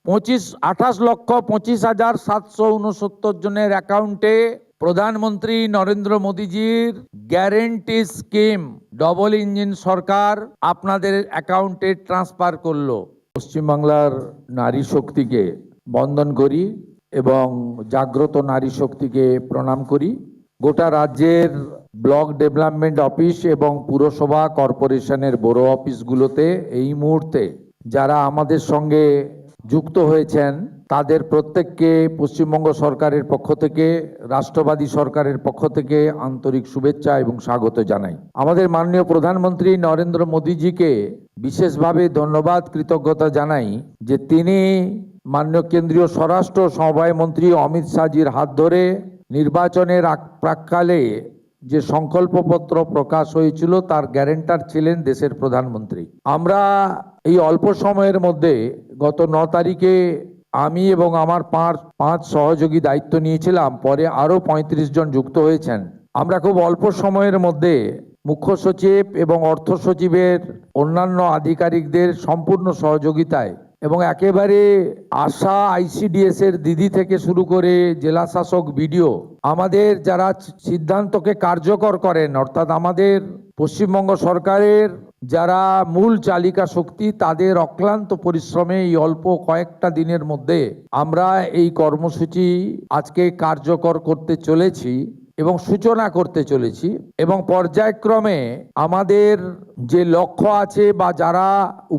28,25,769 জনের অ্যাকাউন্টে প্রধানমন্ত্রী নরেন্দ্র মোদীজির গ্যারেন্টি স্কিম ডবল ইঞ্জিন সরকার আপনাদের অ্যাকাউন্টে ট্রান্সফার করলো। পশ্চিমবাংলার নারী শক্তিকে বন্দন করি এবং জাগ্রত নারী শক্তিকে প্রণাম করি। গোটা রাজ্যের ব্লক ডেভেলপমেন্ট অফিস এবং পুরসভা কর্পোরেশনের বড় অফিসগুলোতে এই মুহূর্তে যারা আমাদের সঙ্গে যুক্ত হয়েছেন তাদের প্রত্যেককে পশ্চিমবঙ্গ সরকারের পক্ষ থেকে, রাষ্ট্রবাদী সরকারের পক্ষ থেকে আন্তরিক শুভেচ্ছা এবং স্বাগত জানাই। আমাদের মাননীয় প্রধানমন্ত্রী নরেন্দ্র মোদীজিকে বিশেষভাবে ধন্যবাদ, কৃতজ্ঞতা জানাই যে তিনি মাননীয় কেন্দ্রীয় স্বরাষ্ট্র সমবায় মন্ত্রী অমিত শাহজির হাত ধরে নির্বাচনের প্রাক্কালে যে সংকল্পপত্র প্রকাশ হয়েছিল তার গ্যারেন্টার ছিলেন দেশের প্রধানমন্ত্রী। আমরা এই অল্প সময়ের মধ্যে গত 9 তারিখে আমি এবং আমার পাঁচ সহযোগী দায়িত্ব নিয়েছিলাম, পরে আরও 35 জন যুক্ত হয়েছেন। আমরা খুব অল্প সময়ের মধ্যে মুখ্য সচিব এবং অর্থ সচিবের অন্যান্য আধিকারিকদের সম্পূর্ণ সহযোগিতায় এবং একেবারে আশা আইসিডিএস এর দিদি থেকে শুরু করে জেলা শাসক বিডিও আমাদের যারা সিদ্ধান্তকে কার্যকর করেন, অর্থাৎ আমাদের পশ্চিমবঙ্গ সরকারের যারা মূল চালিকা শক্তি, তাদের অক্লান্ত পরিশ্রমে এই অল্প কয়েকটা দিনের মধ্যে আমরা এই কর্মসূচি আজকে কার্যকর করতে চলেছি এবং সূচনা করতে চলেছি। এবং পর্যায়ক্রমে আমাদের যে লক্ষ্য আছে বা যারা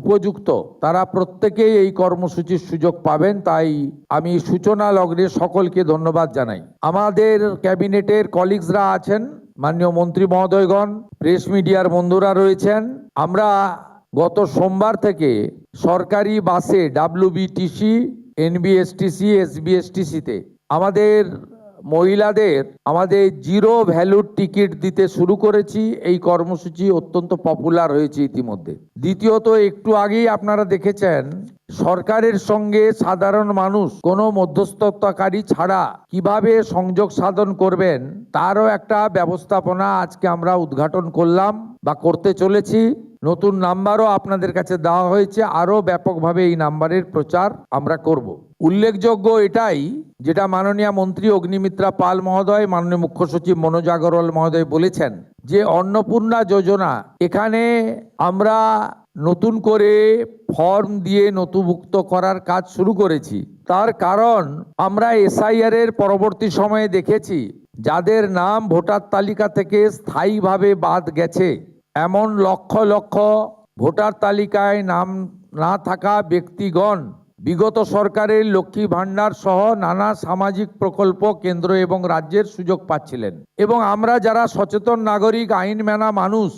উপযুক্ত তারা প্রত্যেকেই এই কর্মসূচির সুযোগ পাবেন। তাই আমি সূচনা লগ্নে সকলকে ধন্যবাদ জানাই। আমাদের ক্যাবিনেটের কলিগসরা আছেন, মাননীয় মন্ত্রী মহোদয়গণ, প্রেস মিডিয়ার বন্ধুরা রয়েছেন। আমরা গত সোমবার থেকে সরকারি বাসে WBTC, NBSTC, SBSTC-তে আমাদের মহিলাদের আমাদের জিরো ভ্যালুর টিকিট দিতে শুরু করেছি। এই কর্মসূচি অত্যন্ত পপুলার হয়েছে ইতিমধ্যে। দ্বিতীয়ত, একটু আগেই আপনারা দেখেছেন সরকারের সঙ্গে সাধারণ মানুষ কোনো মধ্যস্থতাকারী ছাড়া কিভাবে সংযোগ সাধন করবেন তারও একটা ব্যবস্থাপনা আজকে আমরা উদ্ঘাটন করলাম বা করতে চলেছি। নতুন নাম্বারও আপনাদের কাছে দেওয়া হয়েছে, আরও ব্যাপকভাবে এই নাম্বারের প্রচার আমরা করব। উল্লেখযোগ্য এটাই, যেটা মাননীয় মন্ত্রী অগ্নিমিত্রা পাল মহোদয়, মাননীয় মুখ্য সচিব মনোজ আগরওয়াল মহোদয় বলেছেন যে অন্নপূর্ণা যোজনা, এখানে আমরা নতুন করে ফর্ম দিয়ে নথিভুক্ত করার কাজ শুরু করেছি। তার কারণ আমরা SIR এর পরবর্তী সময়ে দেখেছি যাদের নাম ভোটার তালিকা থেকে স্থায়ীভাবে বাদ গেছে, এমন লক্ষ লক্ষ ভোটার তালিকায় নাম না থাকা ব্যক্তিগণ বিগত সরকারের লক্ষ্মী ভাণ্ডার সহ নানা সামাজিক প্রকল্প কেন্দ্র এবং রাজ্যের সুযোগ পাচ্ছিলেন। এবং আমরা যারা সচেতন নাগরিক, আইন মানা মানুষ,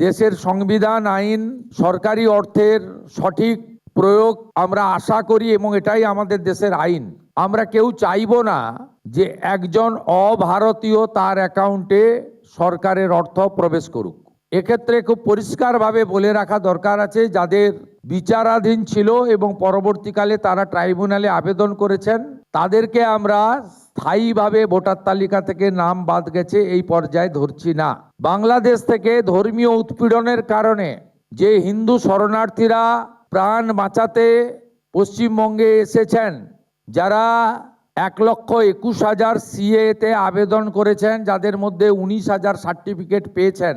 দেশের সংবিধান, আইন, সরকারি অর্থের সঠিক প্রয়োগ আমরা আশা করি এবং এটাই আমাদের দেশের আইন। আমরা কেউ চাইবো না যে একজন অভারতীয় তার অ্যাকাউন্টে সরকারের অর্থ প্রবেশ করুক। এক্ষেত্রে খুব পরিষ্কারভাবে বলে রাখা দরকার আছে, যাদের বিচারাধীন ছিল এবং পরবর্তীকালে তারা ট্রাইব্যুনালে আবেদন করেছেন, তাদেরকে আমরা স্থায়ীভাবে ভোটার তালিকা থেকে নাম বাদ গেছে এই পর্যায়ে ধরছি না। বাংলাদেশ থেকে ধর্মীয় উৎপীড়নের কারণে যে হিন্দু শরণার্থীরা প্রাণ বাঁচাতে পশ্চিমবঙ্গে এসেছেন, যারা 1,21,000 CA-তে আবেদন করেছেন, যাদের মধ্যে 19,000 সার্টিফিকেট পেয়েছেন,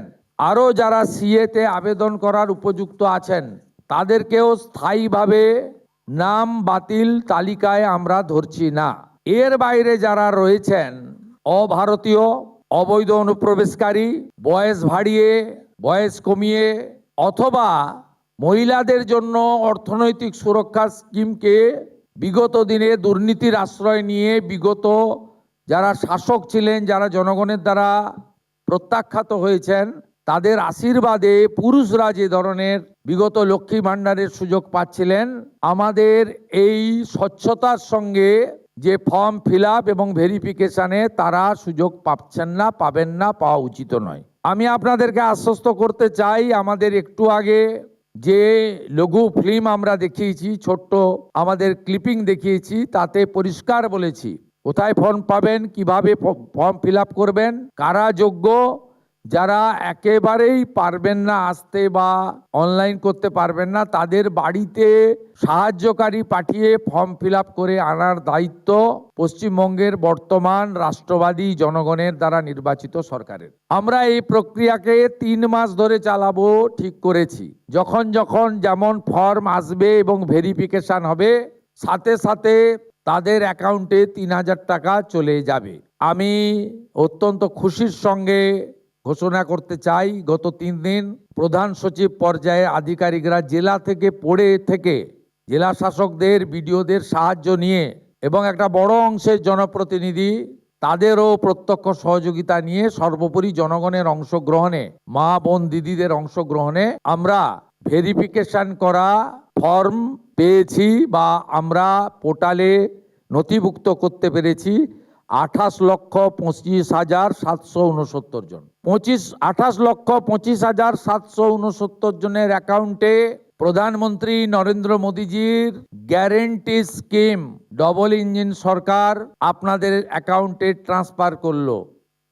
আরও যারা CA-তে আবেদন করার উপযুক্ত আছেন, তাদেরকেও স্থায়ীভাবে নাম বাতিল তালিকায় আমরা ধরছি না। এর বাইরে যারা রয়েছেন অভারতীয়, অবৈধ অনুপ্রবেশকারী, বয়স বাড়িয়ে বয়স কমিয়ে অথবা মহিলাদের জন্য অর্থনৈতিক সুরক্ষা স্কিমকে বিগত দিনে দুর্নীতির আশ্রয় নিয়ে বিগত যারা শাসক ছিলেন, যারা জনগণের দ্বারা প্রত্যাখ্যাত হয়েছেন, তাদের আশীর্বাদে পুরুষরা যে ধরনের বিগত লক্ষ্মী ভাণ্ডারের সুযোগ পাচ্ছিলেন, আমাদের এই স্বচ্ছতার সঙ্গে যে ফর্ম ফিল আপ এবং ভেরিফিকেশনে তারা সুযোগ পাচ্ছেন না, পাবেন না, পাওয়া উচিত নয়। আমি আপনাদেরকে আশ্বস্ত করতে চাই, আমাদের একটু আগে যে লঘু ফিল্ম আমরা দেখিয়েছি, ছোট্ট আমাদের ক্লিপিং দেখিয়েছি, তাতে পরিষ্কার বলেছি কোথায় ফর্ম পাবেন, কিভাবে ফর্ম ফিল আপ করবেন, কারা যোগ্য, যারা একেবারেই পারবেন না আসতে বা অনলাইন করতে পারবেন না, তাদের বাড়িতে সাহায্যকারী পাঠিয়ে ফর্ম ফিল আপ করে আনার দায়িত্ব পশ্চিমবঙ্গের বর্তমান রাষ্ট্রবাদী জনগণের দ্বারা নির্বাচিত সরকারের। আমরা এই প্রক্রিয়াকে 3 মাস ধরে চালাবো ঠিক করেছি। যখন যখন যেমন ফর্ম আসবে এবং ভেরিফিকেশন হবে, সাথে সাথে তাদের অ্যাকাউন্টে 3,000 টাকা চলে যাবে। আমি অত্যন্ত খুশির সঙ্গে ঘোষণা করতে চাই, গত 3 দিন প্রধান সচিব পর্যায়ে আধিকারিকরা জেলা থেকে জেলা শাসকদের, বিডিওদের সাহায্য নিয়ে এবং একটা বড় অংশের জনপ্রতিনিধি তাদেরও প্রত্যক্ষ সহযোগিতা নিয়ে, সর্বোপরি জনগণের অংশগ্রহণে, মা বোন দিদিদের অংশগ্রহণে আমরা ভেরিফিকেশন করা ফর্ম পেয়েছি বা আমরা পোর্টালে নথিভুক্ত করতে পেরেছি 28,25,769 জন। 28,25,769 জনের অ্যাকাউন্টে প্রধানমন্ত্রী নরেন্দ্র মোদীজির গ্যারেন্টি স্কিম ডবল ইঞ্জিন সরকার আপনাদের অ্যাকাউন্টে ট্রান্সফার করলো।